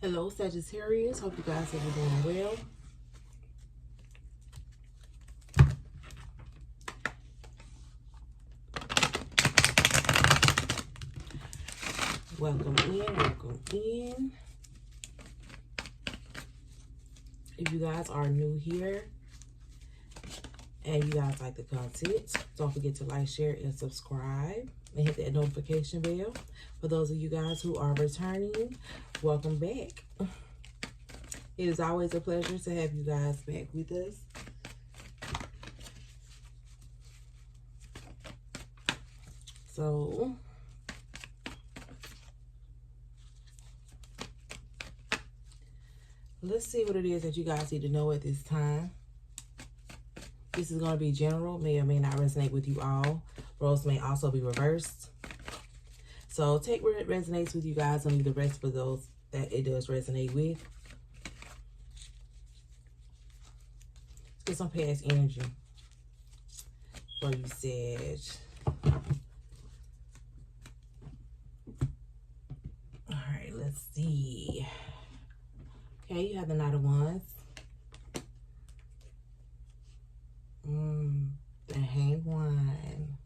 Hello, Sagittarius. Hope you guys are doing well. Welcome in, welcome in. If you guys are new here and you guys like the content, don't forget to like, share, and subscribe. And hit that notification bell. For those of you guys who are returning, welcome back. It is always a pleasure to have you guys back with us. So, let's see what it is that you guys need to know at this time. This is going to be general, may or may not resonate with you all. Roles may also be reversed. So take what resonates with you guys and leave the rest for those that it does resonate with. Let's get some past energy for you, Sag. All right, let's see. Okay, you have the Knight of Wands. The Hanged One.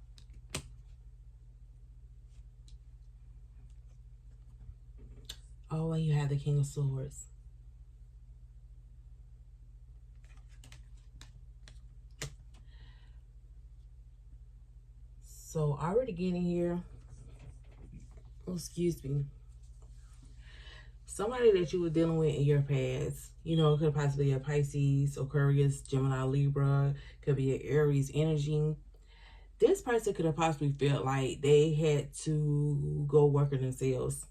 Oh, and you have the King of Swords. So already getting here, oh, excuse me, somebody that you were dealing with in your past, you know, it could possibly be a Pisces, Aquarius, Gemini, Libra, could be an Aries energy. This person could have possibly felt like they had to go work on themselves.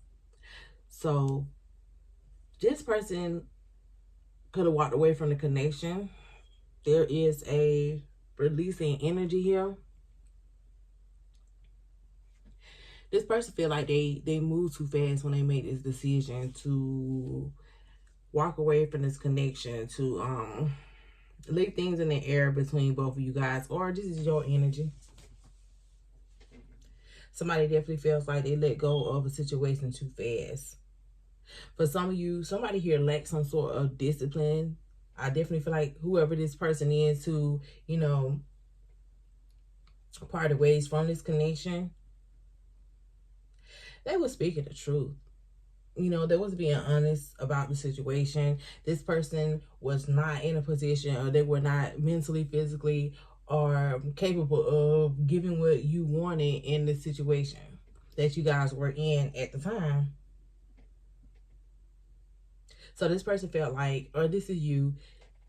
So this person could have walked away from the connection. There is a releasing energy here. This person feel like they moved too fast when they made this decision to walk away from this connection, to leave things in the air between both of you guys, or this is your energy. Somebody definitely feels like they let go of a situation too fast. For some of you, somebody here lacks some sort of discipline. I definitely feel like whoever this person is who, you know, parted ways from this connection, they were speaking the truth. You know, they was being honest about the situation. This person was not in a position, or they were not mentally, physically, or capable of giving what you wanted in the situation that you guys were in at the time. So this person felt like, or this is you,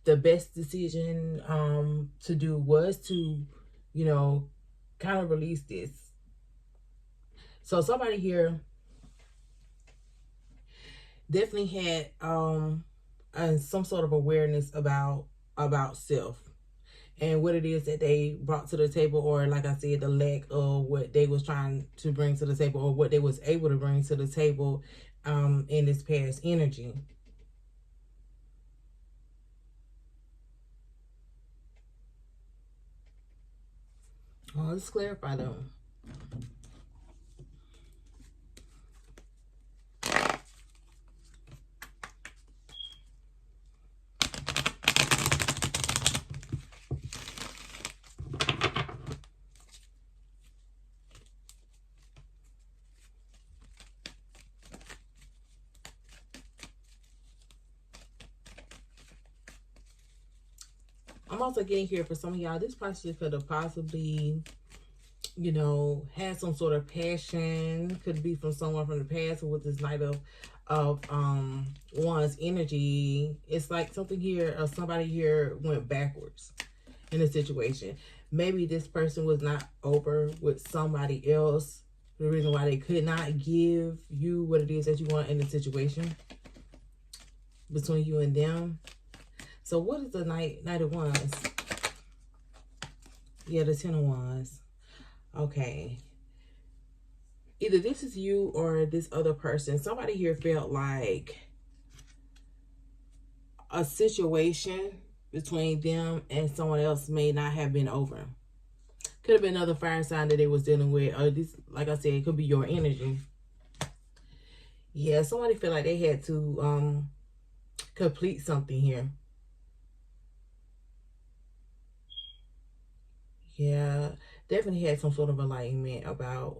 the best decision to do was to, you know, kind of release this. So somebody here definitely had some sort of awareness about self and what it is that they brought to the table, or like I said, the lack of what they was trying to bring to the table, or what they was able to bring to the table in this past energy. Well, let's clarify though. I'm also getting here for some of y'all, this person could have possibly, you know, had some sort of passion. Could be from someone from the past, or with this Knight of Wands energy. It's like something here, or somebody here went backwards in a situation. Maybe this person was not over with somebody else. The reason why they could not give you what it is that you want in the situation between you and them. So what is the Knight of Wands? Yeah, the Ten of Wands. Okay. Either this is you or this other person. Somebody here felt like a situation between them and someone else may not have been over. Could have been another fire sign that they was dealing with. Or this, like I said, it could be your energy. Yeah, somebody feel like they had to complete something here. Yeah, definitely had some sort of enlightenment about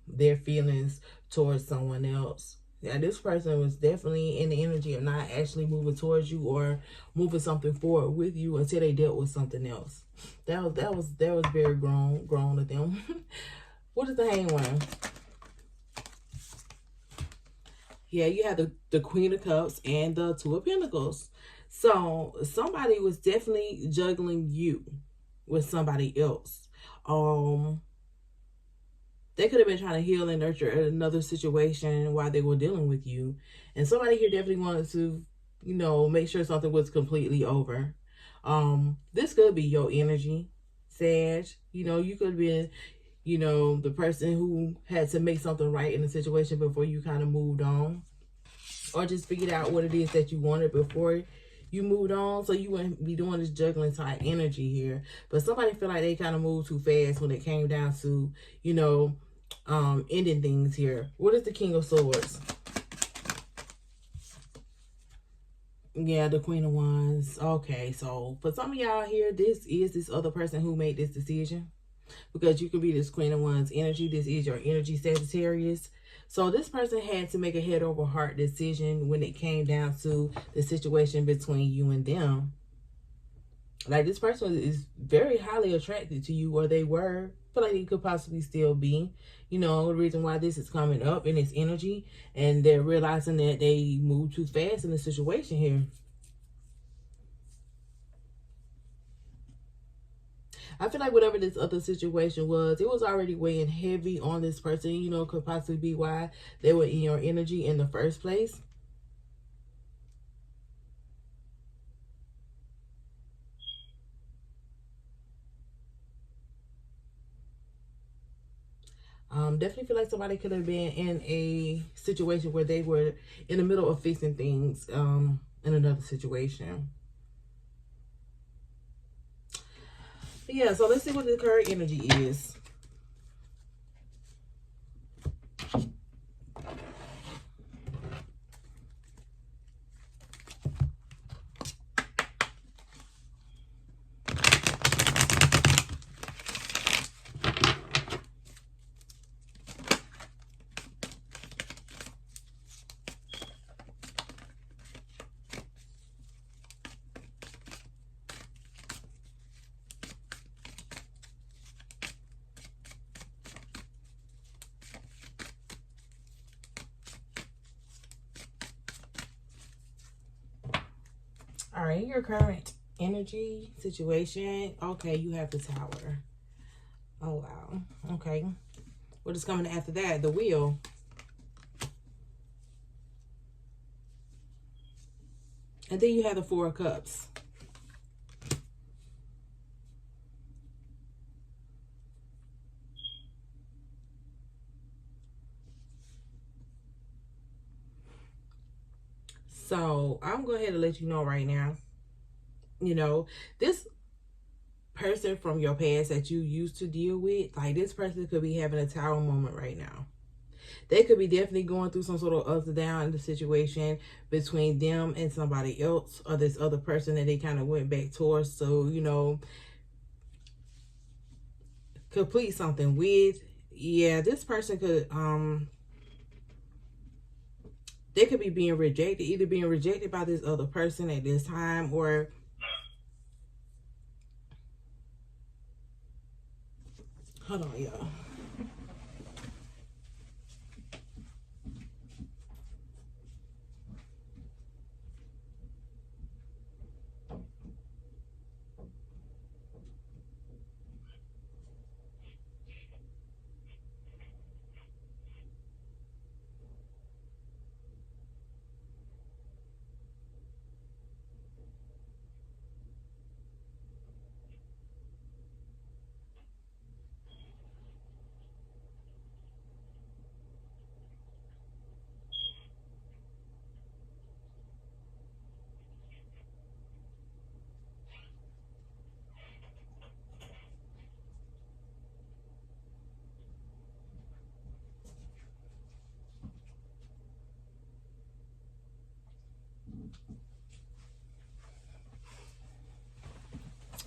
their feelings towards someone else. Yeah, this person was definitely in the energy of not actually moving towards you or moving something forward with you until they dealt with something else. That was very grown of them. What is the hangman? Yeah, you have the Queen of Cups and the Two of Pentacles. So somebody was definitely juggling you with somebody else. Um, they could have been trying to heal and nurture another situation while they were dealing with you. And somebody here definitely wanted to, make sure something was completely over. This could be your energy, Sag. You could have been, the person who had to make something right in the situation before you kind of moved on. Or just figured out what it is that you wanted before you moved on, so you wouldn't be doing this juggling type energy here. But somebody feel like they kind of moved too fast when it came down to, ending things here. What is the King of Swords? Yeah, the Queen of Wands. Okay, so for some of y'all here, this is this other person who made this decision. Because you could be this Queen of Wands energy. This is your energy, Sagittarius. So this person had to make a head over heart decision when it came down to the situation between you and them. Like, this person is very highly attracted to you, or they were. I feel like they could possibly still be. The reason why this is coming up in its energy, and they're realizing that they moved too fast in the situation here. I feel like whatever this other situation was, it was already weighing heavy on this person, could possibly be why they were in your energy in the first place. Definitely feel like somebody could have been in a situation where they were in the middle of fixing things in another situation. But yeah, so let's see what the current energy is. All right, your current energy situation. Okay, you have the Tower. Oh, wow. Okay. What is coming after that? The Wheel. And then you have the Four of Cups. So I'm going to go ahead and let you know right now. This person from your past that you used to deal with, like, this person could be having a Tower moment right now. They could be definitely going through some sort of ups and downs in the situation between them and somebody else, or this other person that they kind of went back towards. So, complete something with. Yeah, this person could, they could be being rejected, either being rejected by this other person at this time, or hold on, y'all.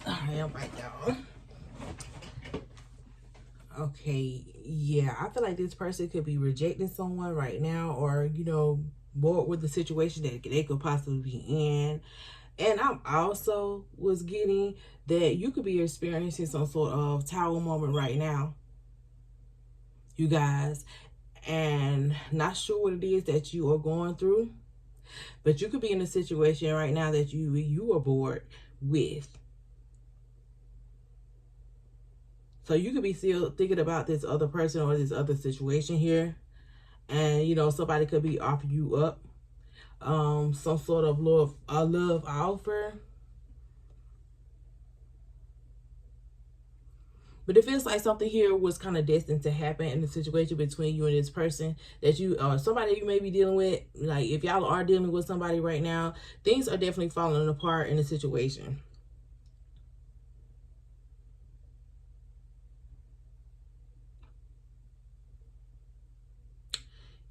Alright, I'm back, y'all. Okay, yeah, I feel like this person could be rejecting someone right now, or, you know, bored with the situation that they could possibly be in. And I'm also was getting that you could be experiencing some sort of tower moment right now, you guys, and not sure what it is that you are going through, but you could be in a situation right now that you are bored with. So you could be still thinking about this other person or this other situation here. And, you know, somebody could be offering you up some sort of love offer. But it feels like something here was kind of destined to happen in the situation between you and this person that you, or somebody you may be dealing with. Like, if y'all are dealing with somebody right now, things are definitely falling apart in the situation.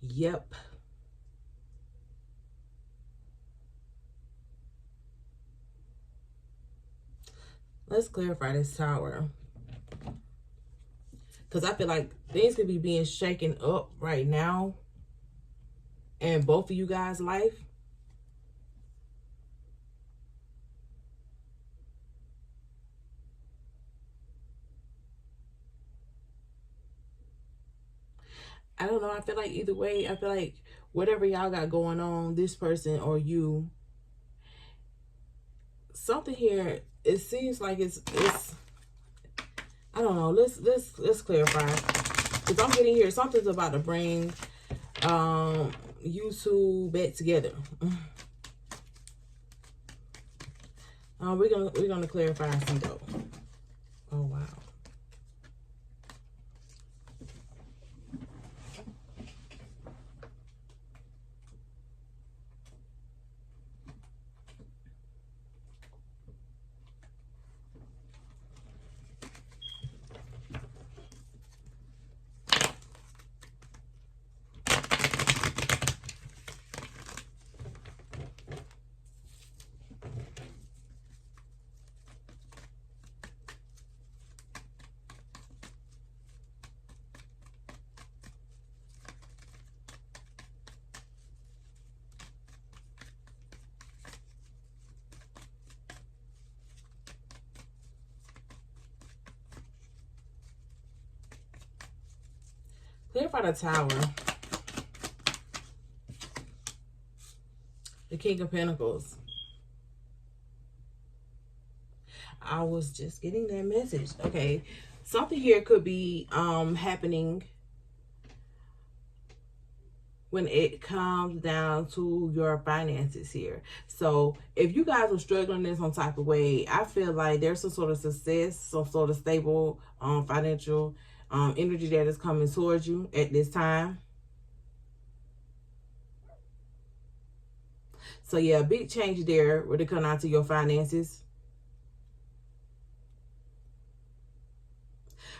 Yep. Let's clarify this tower. Because I feel like things could be being shaken up right now in both of you guys' life. I don't know. I feel like either way, I feel like whatever y'all got going on, this person or you, something here, it seems like it's I don't know. Let's clarify. Because I'm getting here, something's about to bring you two back together. We're gonna clarify some though. Oh wow. Clarify the Tower. The King of Pentacles. I was just getting that message. Okay. Something here could be happening when it comes down to your finances here. So if you guys are struggling in some type of way, I feel like there's some sort of success, some sort of stable financial energy that is coming towards you at this time. So yeah, big change there when it comes down to your finances.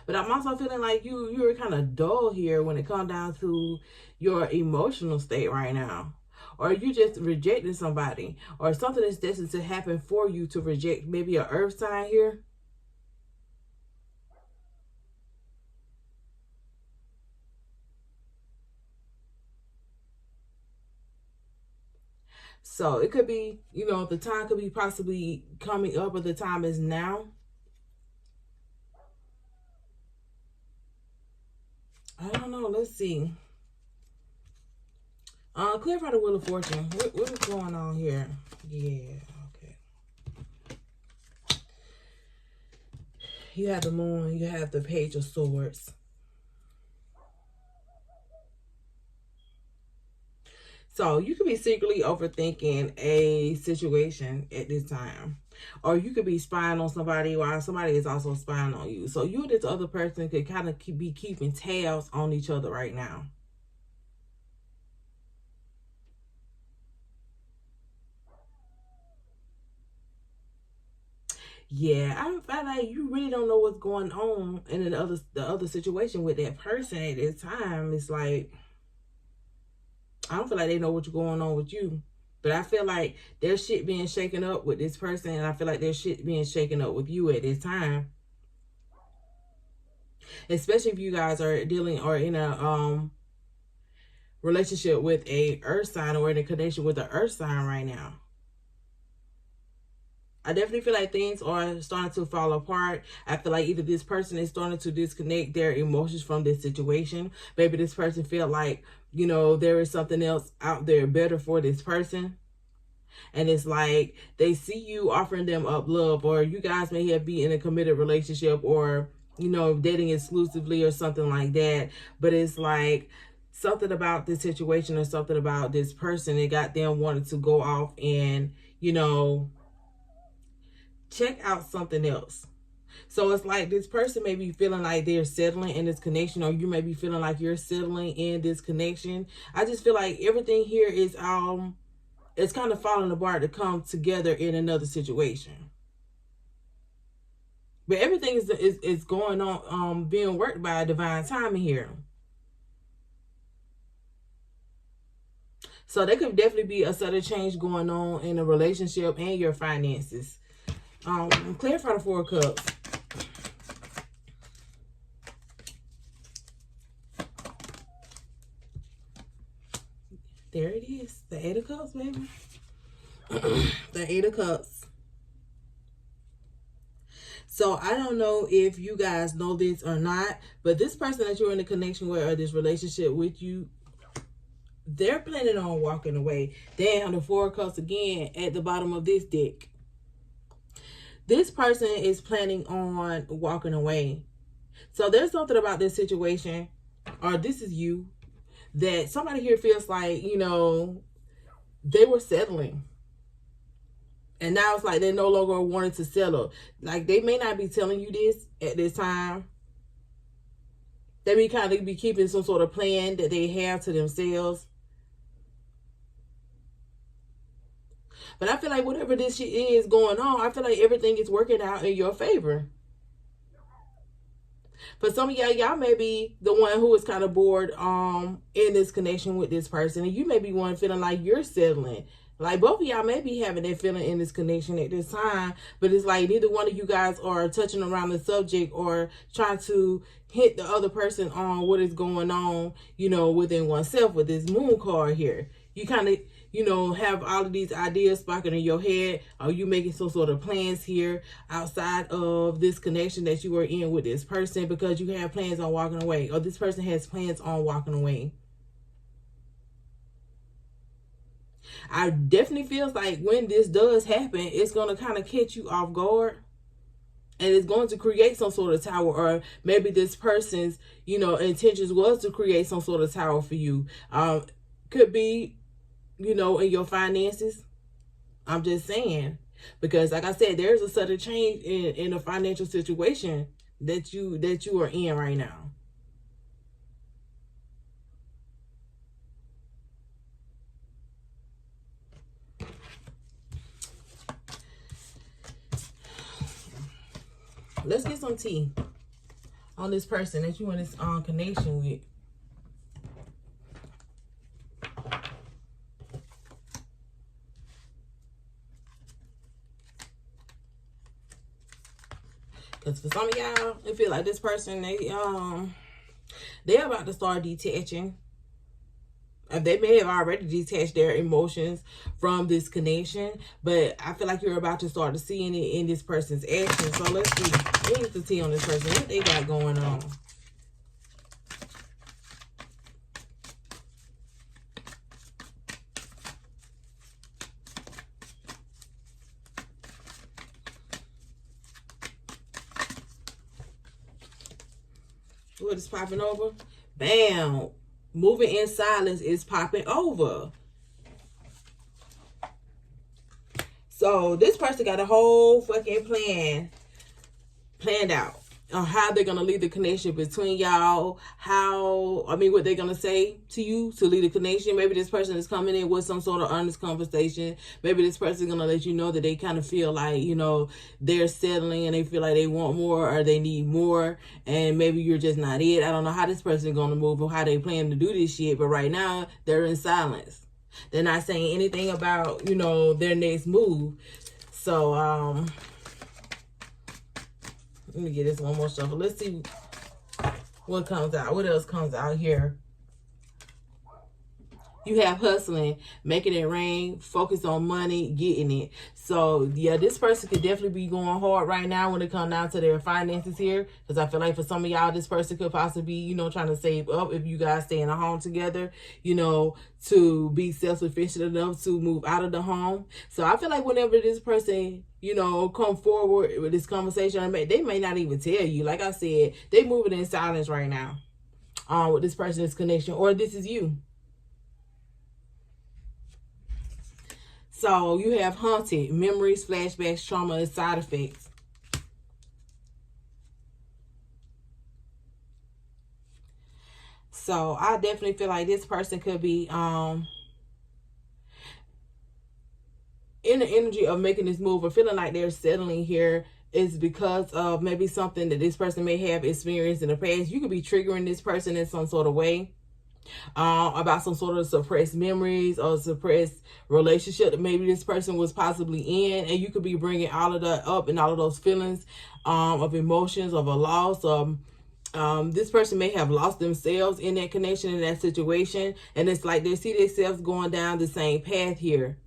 But I'm also feeling like you're kind of dull here when it comes down to your emotional state right now. Or you just rejecting somebody. Or something is destined to happen for you to reject maybe an earth sign here. So it could be, you know, the time could be possibly coming up, or the time is now. I don't know. Let's see. Clarify the Wheel of Fortune. What is going on here? Yeah, okay. You have the Moon. You have the Page of Swords. So you could be secretly overthinking a situation at this time. Or you could be spying on somebody while somebody is also spying on you. So you and this other person could kind of be keeping tabs on each other right now. Yeah, I feel like you really don't know what's going on in the other situation with that person at this time. It's like, I don't feel like they know what's going on with you. But I feel like there's shit being shaken up with this person, and I feel like there's shit being shaken up with you at this time. Especially if you guys are dealing or in a relationship with a earth sign or in a connection with an earth sign right now. I definitely feel like things are starting to fall apart. I feel like either this person is starting to disconnect their emotions from this situation. Maybe this person feel like, you know, there is something else out there better for this person. And it's like they see you offering them up love, or you guys may have be in a committed relationship, or, you know, dating exclusively or something like that. But it's like something about this situation or something about this person, it got them wanting to go off and, you know, check out something else. So it's like this person may be feeling like they're settling in this connection, or you may be feeling like you're settling in this connection. I just feel like everything here is it's kind of falling apart to come together in another situation. But everything is going on, being worked by a divine timing here. So there could definitely be a sudden change going on in a relationship and your finances. Clarify the Four of Cups. There it is. The Eight of Cups, baby. The Eight of Cups. So I don't know if you guys know this or not, but this person that you're in a connection with or this relationship with you, they're planning on walking away. Damn, the Four of Cups again at the bottom of this deck. This person is planning on walking away. So there's something about this situation, or this is you, that somebody here feels like, you know, they were settling. And now it's like they're no longer wanting to settle. Like they may not be telling you this at this time. They may kind of be keeping some sort of plan that they have to themselves. But I feel like whatever this shit is going on, I feel like everything is working out in your favor. For some of y'all may be the one who is kind of bored in this connection with this person. And you may be one feeling like you're settling. Like both of y'all may be having that feeling in this connection at this time. But it's like neither one of you guys are touching around the subject or trying to hit the other person on what is going on, you know, within oneself with this moon card here. You kind of, you know, have all of these ideas sparking in your head. Are you making some sort of plans here outside of this connection that you are in with this person because you have plans on walking away, or this person has plans on walking away? I definitely feels like when this does happen, it's going to kind of catch you off guard. And it's going to create some sort of tower, or maybe this person's, you know, intentions was to create some sort of tower for you. Could be, you know, in your finances. I'm just saying, because like I said, there's a sudden change in a financial situation that you are in right now. Let's get some tea on this person that you in this connection with. Because for some of y'all, it feel like this person, they're about to start detaching. They may have already detached their emotions from this connection, but I feel like you're about to start to see it in this person's actions. So let's see. What is the tea on this person? What they got going on? What is popping over? Bam. Moving in silence is popping over. So this person got a whole fucking planned out on how they're going to lead the connection between y'all. What they're going to say to you to lead the connection. Maybe this person is coming in with some sort of honest conversation. Maybe this person is going to let you know that they kind of feel like, you know, they're settling and they feel like they want more or they need more. And maybe you're just not it. I don't know how this person is going to move or how they plan to do this shit. But right now, they're in silence. They're not saying anything about, you know, their next move. So, let me get this one more shuffle. Let's see what comes out. What else comes out here? You have hustling, making it rain, focus on money, getting it. So, yeah, this person could definitely be going hard right now when it comes down to their finances here. Because I feel like for some of y'all, this person could possibly be, you know, trying to save up if you guys stay in a home together, you know, to be self-sufficient enough to move out of the home. So, I feel like whenever this person, you know, come forward with this conversation, they may not even tell you. Like I said, they moving in silence right now with this person's connection, or this is you. So you have haunted, memories, flashbacks, trauma, and side effects. So I definitely feel like this person could be in the energy of making this move or feeling like they're settling here is because of maybe something that this person may have experienced in the past. You could be triggering this person in some sort of way. About some sort of suppressed memories or suppressed relationship that maybe this person was possibly in, and you could be bringing all of that up and all of those feelings of emotions of a loss. This person may have lost themselves in that connection, in that situation, and it's like they see themselves going down the same path here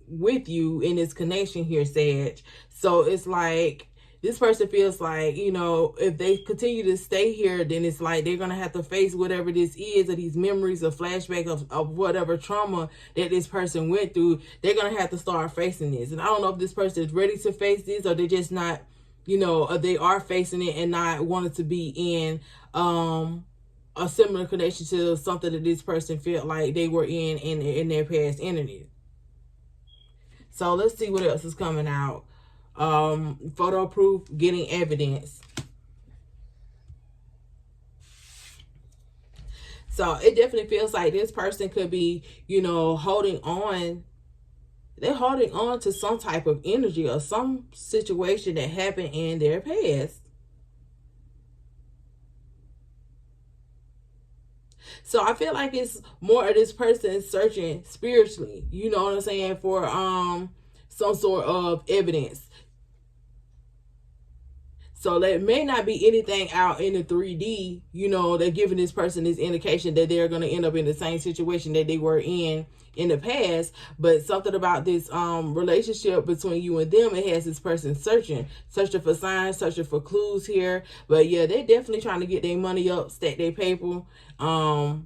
with you in this connection here, Sag. So it's like this person feels like, you know, if they continue to stay here, then it's like they're going to have to face whatever this is, or these memories or flashback of whatever trauma that this person went through. They're going to have to start facing this. And I don't know if this person is ready to face this, or they're just not, you know, or they are facing it and not wanting to be in a similar connection to something that this person felt like they were in their past energy. So let's see what else is coming out. Photo proof, getting evidence. So it definitely feels like this person could be, you know, holding on. They're holding on to some type of energy or some situation that happened in their past. So I feel like it's more of this person searching spiritually, you know what I'm saying, for some sort of evidence. So there may not be anything out in the 3D, you know, they're giving this person this indication that they're going to end up in the same situation that they were in the past. But something about this relationship between you and them, it has this person searching for signs, searching for clues here. But yeah, they're definitely trying to get their money up, stack their paper, so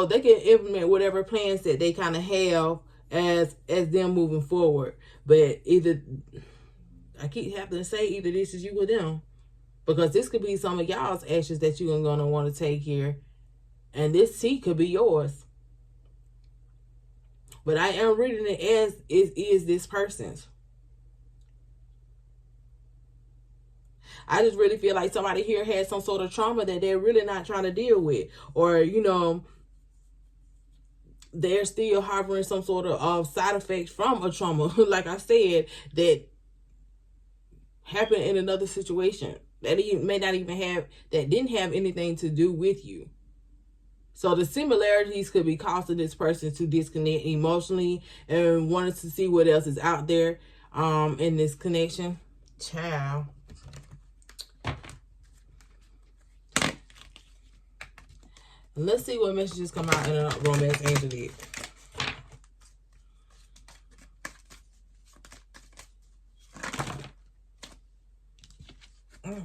they can implement whatever plans that they kind of have as them moving forward. But either, I keep having to say, either this is you or them, because this could be some of y'all's actions that you're going to want to take here, and this tea could be yours. But I am reading it as is this person's. I just really feel like somebody here has some sort of trauma that they're really not trying to deal with, or, you know, they're still harboring some sort of side effects from a trauma, like I said, that happened in another situation that you may not even have, that didn't have anything to do with you. So the similarities could be causing this person to disconnect emotionally and wanting to see what else is out there in this connection. Ciao. Let's see what messages come out in a romance angel deck.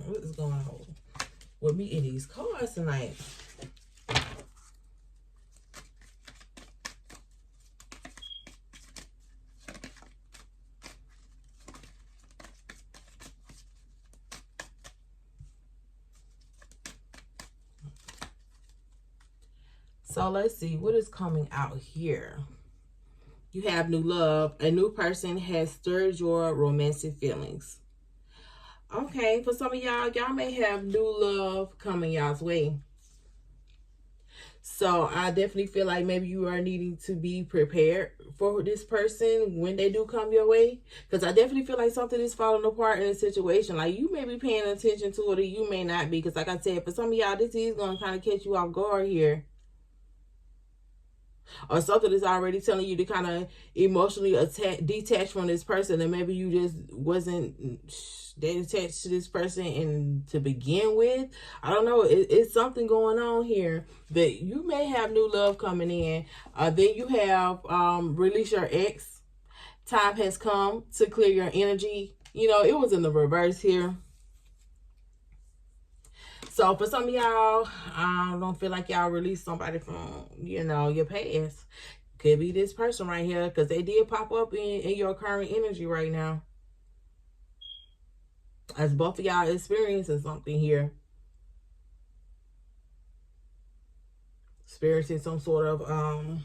What is going on with me in these cards tonight? So let's see what is coming out here. You have new love. A new person has stirred your romantic feelings. Okay, for some of y'all may have new love coming y'all's way. So I definitely feel like maybe you are needing to be prepared for this person when they do come your way. Because I definitely feel like something is falling apart in a situation. Like you may be paying attention to it, or you may not be. Because like I said, for some of y'all, this is going to kind of catch you off guard here. or something is already telling you to kind of emotionally detach from this person, and maybe you just wasn't that attached to this person and to begin with. I don't know. It's something going on here, but you may have new love coming in. Then you have release your ex. Time has come to clear your energy. You know, it was in the reverse here. So for some of y'all, I don't feel like y'all release somebody from, you know, your past. Could be this person right here, because they did pop up in your current energy right now. As both of y'all experiencing something here. Experiencing some sort of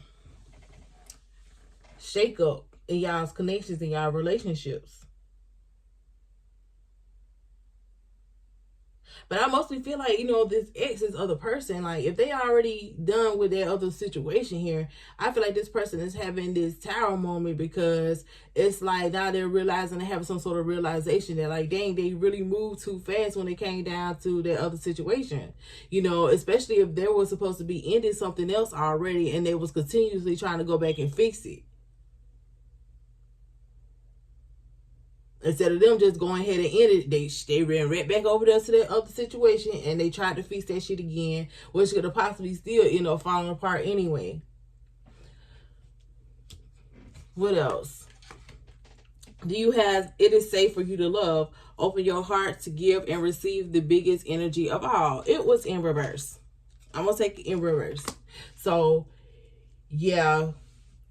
shake up in y'all's connections, in y'all relationships. But I mostly feel like, you know, this ex, this other person, like, if they already done with their other situation here, I feel like this person is having this tower moment, because it's like now they're realizing, they have some sort of realization that, like, dang, they really moved too fast when it came down to their other situation. You know, especially if they were supposed to be ending something else already and they was continuously trying to go back and fix it. Instead of them just going ahead and end it, they ran right back over there to that other situation, and they tried to fix that shit again, which could have possibly still, you know, falling apart anyway. What else? Do you have, it is safe for you to love, open your heart to give and receive the biggest energy of all. It was in reverse. I'm going to take it in reverse. So, yeah.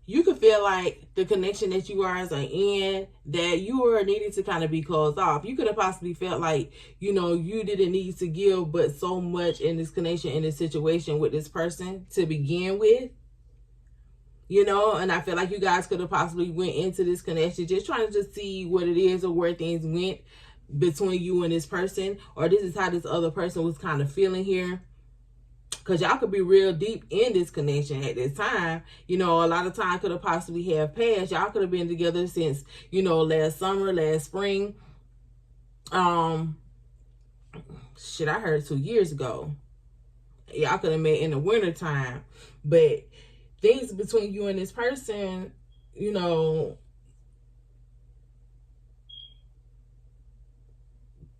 You could feel like the connection that you guys are in, that you were needing to kind of be closed off. You could have possibly felt like, you know, you didn't need to give but so much in this connection, in this situation with this person to begin with. You know, and I feel like you guys could have possibly went into this connection just trying to just see what it is or where things went between you and this person. Or this is how this other person was kind of feeling here. Because y'all could be real deep in this connection at this time. You know, a lot of time could have possibly have passed. Y'all could have been together since, you know, last summer, last spring. Shit, I heard 2 years ago. Y'all could have met in the winter time. But things between you and this person, you know,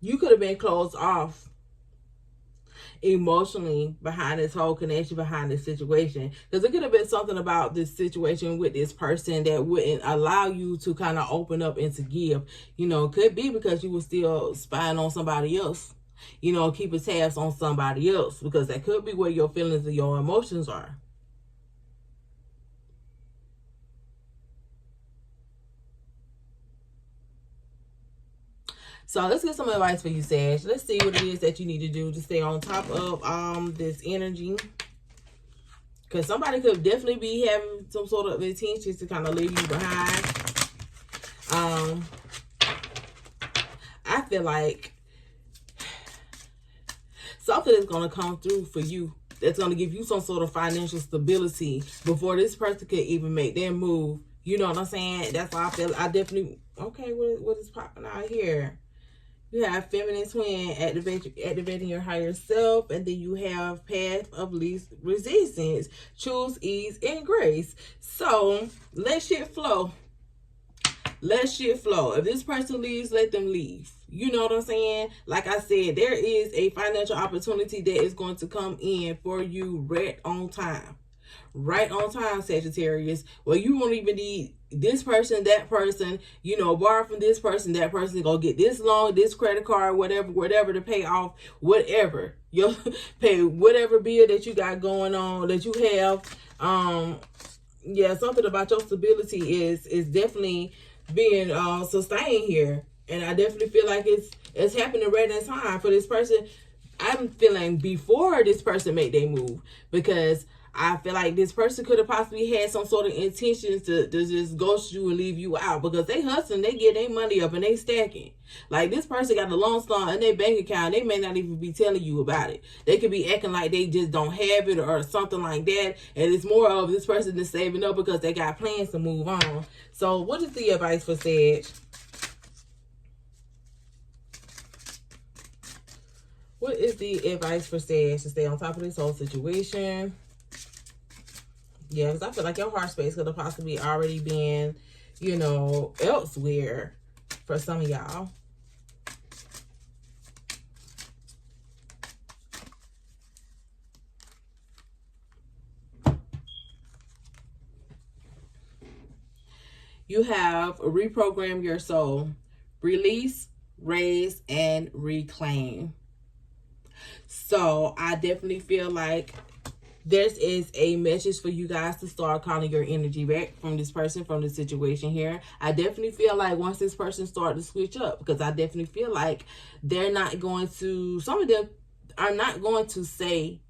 you could have been closed off emotionally behind this whole connection, behind this situation, because it could have been something about this situation with this person that wouldn't allow you to kind of open up and to give. You know, could be because you were still spying on somebody else, you know, keeping tabs on somebody else, because that could be where your feelings and your emotions are. So let's get some advice for you, Sag. Let's see what it is that you need to do to stay on top of this energy. Because somebody could definitely be having some sort of intentions to kind of leave you behind. I feel like something is going to come through for you that's going to give you some sort of financial stability before this person could even make their move. You know what I'm saying? That's why I feel I definitely... Okay, what is popping out here? You have feminine twin activating your higher self, and then you have path of least resistance. Choose ease and grace. So let shit flow. Let shit flow. If this person leaves, let them leave. You know what I'm saying? Like I said, there is a financial opportunity that is going to come in for you right on time. Right on time, Sagittarius. Well, you won't even need this person, that person, you know, borrow from this person, that person, go get this loan, this credit card, whatever to pay off, whatever. You'll pay whatever bill that you got going on, that you have. Yeah, something about your stability is definitely being sustained here. And I definitely feel like it's happening right in time for this person. I'm feeling before this person made their move, because I feel like this person could have possibly had some sort of intentions to just ghost you and leave you out, because they hustling, they get their money up and they stacking. Like, this person got a Lone Star in their bank account. They may not even be telling you about it. They could be acting like they just don't have it or something like that. And it's more of this person is saving up because they got plans to move on. So what is the advice for Sag? What is the advice for Sag to stay on top of this whole situation? Yeah, because I feel like your heart space could have possibly already been, you know, elsewhere for some of y'all. You have reprogram your soul, release, raise, and reclaim. So I definitely feel like this is a message for you guys to start calling your energy back from this person, from the situation here. I definitely feel like once this person starts to switch up, because I definitely feel like they're not going to, some of them are not going to say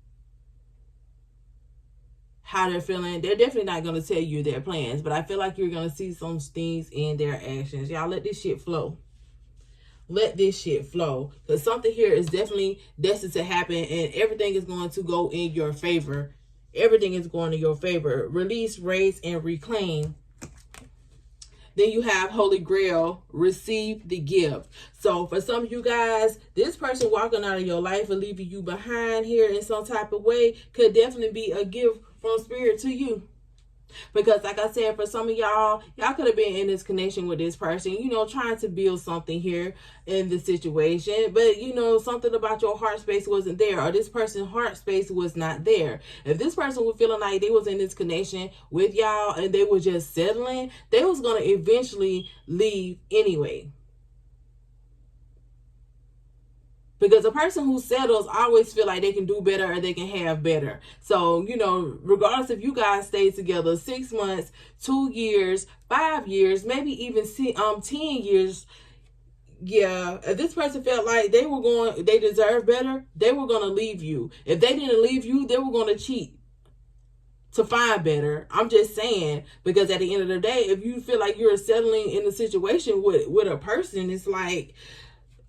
how they're feeling. They're definitely not going to tell you their plans, but I feel like you're going to see some things in their actions. Y'all let this shit flow. Let this shit flow, because something here is definitely destined to happen, and everything is going to go in your favor. Everything is going in your favor. Release, raise, and reclaim. Then you have Holy Grail, receive the gift. So for some of you guys, this person walking out of your life and leaving you behind here in some type of way could definitely be a gift from Spirit to you. Because like I said, for some of y'all could have been in this connection with this person, you know, trying to build something here in the situation. But, you know, something about your heart space wasn't there, or this person's heart space was not there. If this person was feeling like they was in this connection with y'all and they were just settling, they was going to eventually leave anyway. Because a person who settles always feel like they can do better or they can have better. So, you know, regardless if you guys stay together 6 months, 2 years, 5 years, maybe even 10 years, yeah, if this person felt like they deserve better, they were going to leave you. If they didn't leave you, they were going to cheat to find better. I'm just saying, because at the end of the day, if you feel like you're settling in a situation with a person, it's like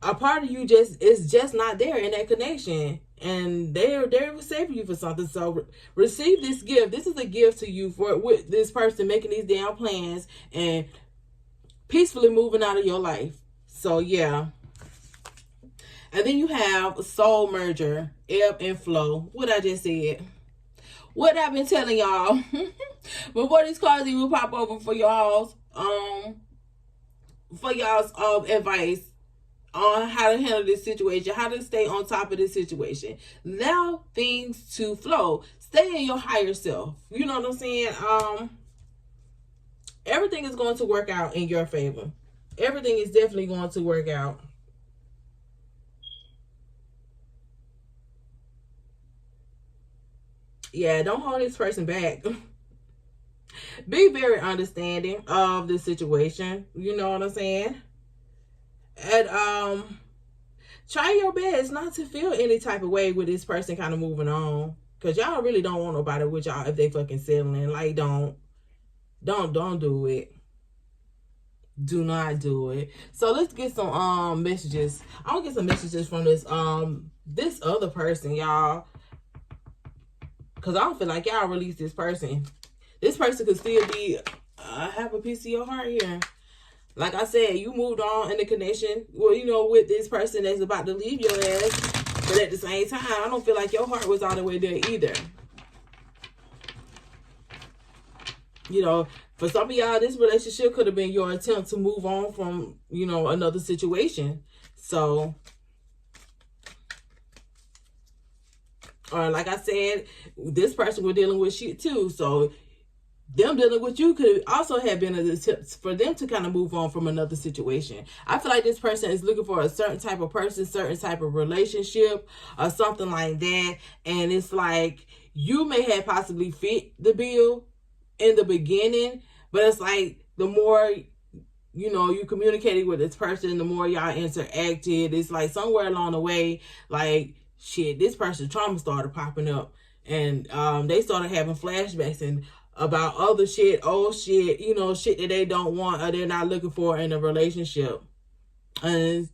a part of you is just not there in that connection, and they're saving you for something. So receive this gift. This is a gift to you for with this person making these damn plans and peacefully moving out of your life. So yeah. And then you have soul merger, ebb and flow. What I just said. What I've been telling y'all. Before these cards even pop over for y'all's advice on how to handle this situation, how to stay on top of this situation. Allow things to flow. Stay in your higher self. You know what I'm saying? Everything is going to work out in your favor. Everything is definitely going to work out. Yeah, don't hold this person back. Be very understanding of the situation. You know what I'm saying? And try your best not to feel any type of way with this person kind of moving on, because y'all really don't want nobody with y'all if they fucking settling. Like, don't do it. Do not do it. So let's get some messages. I want to get some messages from this other person, y'all, because I don't feel like y'all release this person. This person could still be have a piece of your heart here. Like I said, you moved on in the connection, well, you know, with this person that's about to leave your ass. But at the same time, I don't feel like your heart was all the way there either. You know, for some of y'all, this relationship could have been your attempt to move on from, you know, another situation. So, or like I said, this person was dealing with shit too. So, them dealing with you could also have been a tip for them to kind of move on from another situation. I feel like this person is looking for a certain type of person, certain type of relationship, or something like that. And it's like, you may have possibly fit the bill in the beginning, but it's like the more, you know, you communicated with this person, the more y'all interacted. It's like somewhere along the way, like, shit, this person's trauma started popping up, and they started having flashbacks and about other shit, old shit, you know, shit that they don't want or they're not looking for in a relationship. And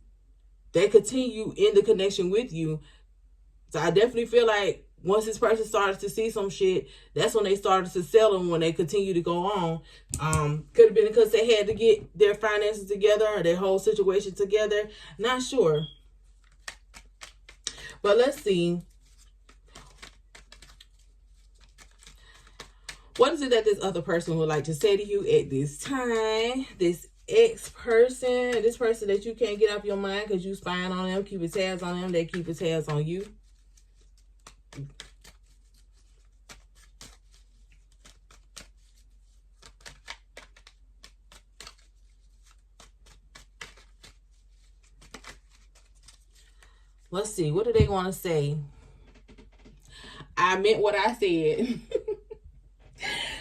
they continue in the connection with you. So I definitely feel like once this person started to see some shit, that's when they started to settle, when they continue to go on. Could have been because they had to get their finances together or their whole situation together. Not sure. But let's see. What is it that this other person would like to say to you at this time? This ex-person, this person that you can't get off your mind because you spying on them, keeping tabs on them, they keep tabs on you. Let's see. What do they want to say? I meant what I said.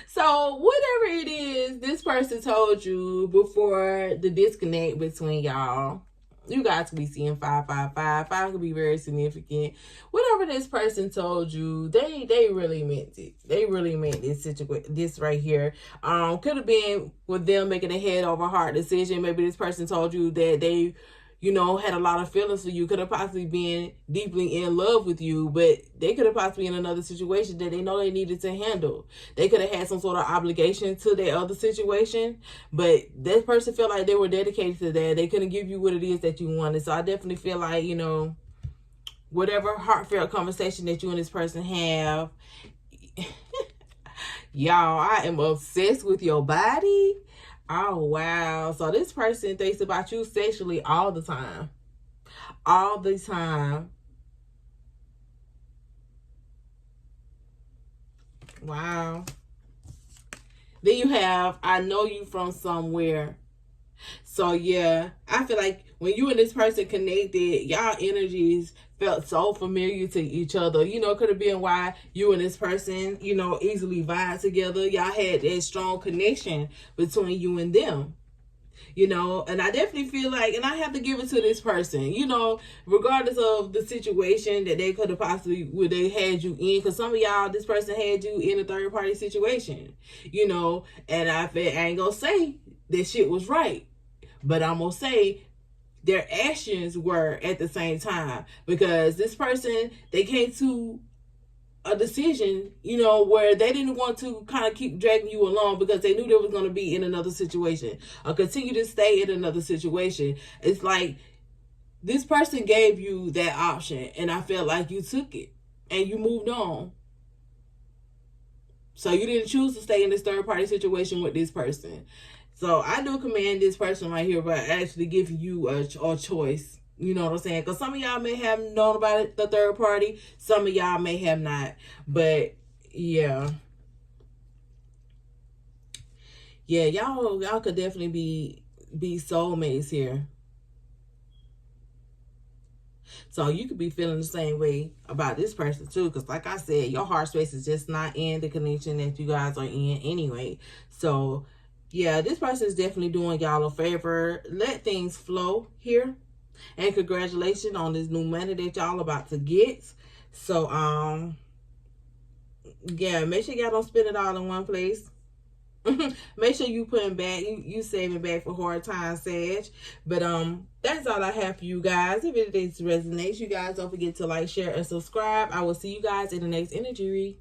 So whatever it is this person told you before the disconnect between y'all, you guys could be seeing 555. 5 could be very significant. Whatever this person told you, they really meant it. They really meant this situation. This right here. Could have been with them making a head over heart decision. Maybe this person told you that they, you know, had a lot of feelings for you, could have possibly been deeply in love with you, but they could have possibly in another situation that they know they needed to handle. They could have had some sort of obligation to their other situation, but that person felt like they were dedicated to that. They couldn't give you what it is that you wanted. So I definitely feel like, you know, whatever heartfelt conversation that you and this person have, y'all, I am obsessed with your body. Oh, wow. So this person thinks about you sexually all the time. All the time. Wow. Then you have, I know you from somewhere. So, yeah, I feel like when you and this person connected, y'all energies felt so familiar to each other. You know, could have been why you and this person, you know, easily vibe together. Y'all had that strong connection between you and them. You know, and I definitely feel like, and I have to give it to this person, you know, regardless of the situation that they could have possibly, would they had you in, because some of y'all, this person had you in a third party situation, you know, and I ain't gonna say that shit was right, but I'm gonna say their actions were at the same time, because this person, they came to a decision, you know, where they didn't want to kind of keep dragging you along because they knew they was going to be in another situation or continue to stay in another situation. It's like this person gave you that option, and I felt like you took it and you moved on. So you didn't choose to stay in this third party situation with this person. So I do commend this person right here by actually giving you a choice. You know what I'm saying? Because some of y'all may have known about it, the third party. Some of y'all may have not. But, yeah. Yeah, y'all could definitely be soulmates here. So you could be feeling the same way about this person too. Because like I said, your heart space is just not in the connection that you guys are in anyway. So, yeah, this person is definitely doing y'all a favor. Let things flow here. And congratulations on this new money that y'all about to get. So, yeah, make sure y'all don't spend it all in one place. Make sure you putting back, you saving back for hard times, Sag. But, that's all I have for you guys. If it resonates, you guys don't forget to like, share, and subscribe. I will see you guys in the next energy read.